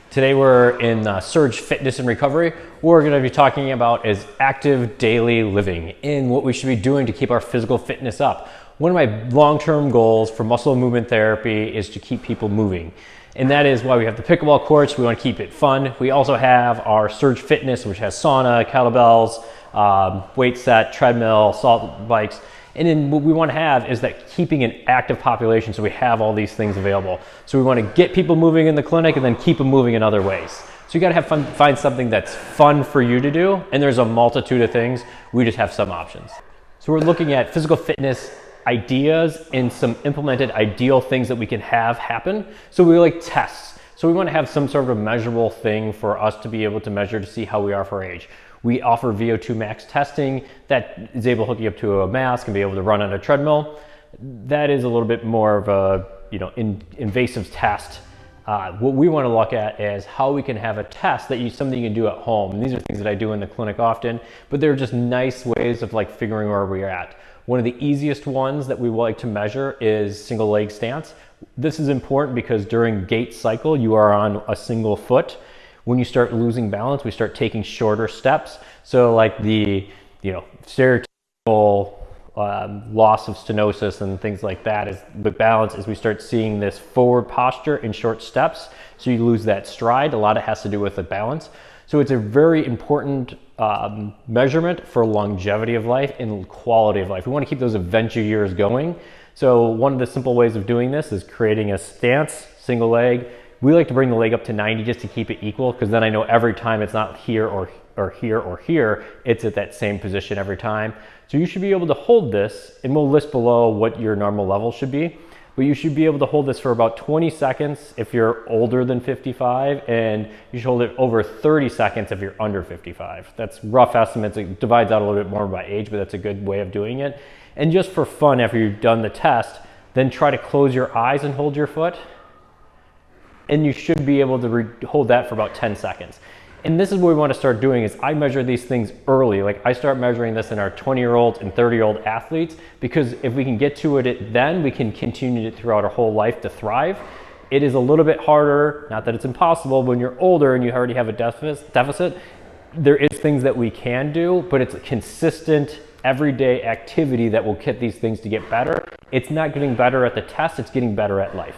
Today we're in Surge Fitness and Recovery. What we're going to be talking about is active daily living and what we should be doing to keep our physical fitness up. One of my long-term goals for muscle movement therapy is to keep people moving. And that is why we have the pickleball courts. We want to keep it fun. We also have our Surge Fitness, which has sauna, kettlebells, weight set, treadmill, salt bikes. And then what we want to have is that keeping an active population, so we have all these things available. So we want to get people moving in the clinic and then keep them moving in other ways. So you got to have fun, find something that's fun for you to do, and there's a multitude of things. We just have some options. So we're looking at physical fitness ideas and some implemented ideal things that we can have happen. So we like tests. So we want to have some sort of measurable thing for us to be able to measure to see how we are for age. We offer VO2 max testing that is able to hook you up to a mask and be able to run on a treadmill. That is a little bit more of a invasive test. What we want to look at is how we can have a test that something you can do at home. And these are things that I do in the clinic often, but they're just nice ways of like figuring where we're at. One of the easiest ones that we like to measure is single leg stance. This is important because during gait cycle, you are on a single foot. When you start losing balance, we start taking shorter steps. So like the stereotypical loss of stenosis and things like that is the balance is we start seeing this forward posture in short steps. So you lose that stride. A lot of it has to do with the balance. So it's a very important measurement for longevity of life and quality of life. We want to keep those adventure years going. So one of the simple ways of doing this is creating a stance, single leg. We like to bring the leg up to 90 just to keep it equal, because then I know every time it's not here or here or here, it's at that same position every time. So you should be able to hold this, and we'll list below what your normal level should be, but you should be able to hold this for about 20 seconds if you're older than 55, and you should hold it over 30 seconds if you're under 55. That's rough estimates. It divides out a little bit more by age, but that's a good way of doing it. And just for fun, after you've done the test, then try to close your eyes and hold your foot. And you should be able to hold that for about 10 seconds. And this is what we want to start doing is I measure these things early. Like I start measuring this in our 20-year-olds and 30-year-old athletes, because if we can get to it then, we can continue it throughout our whole life to thrive. It is a little bit harder, not that it's impossible, when you're older and you already have a deficit. There is things that we can do, but it's a consistent everyday activity that will get these things to get better. It's not getting better at the test, it's getting better at life.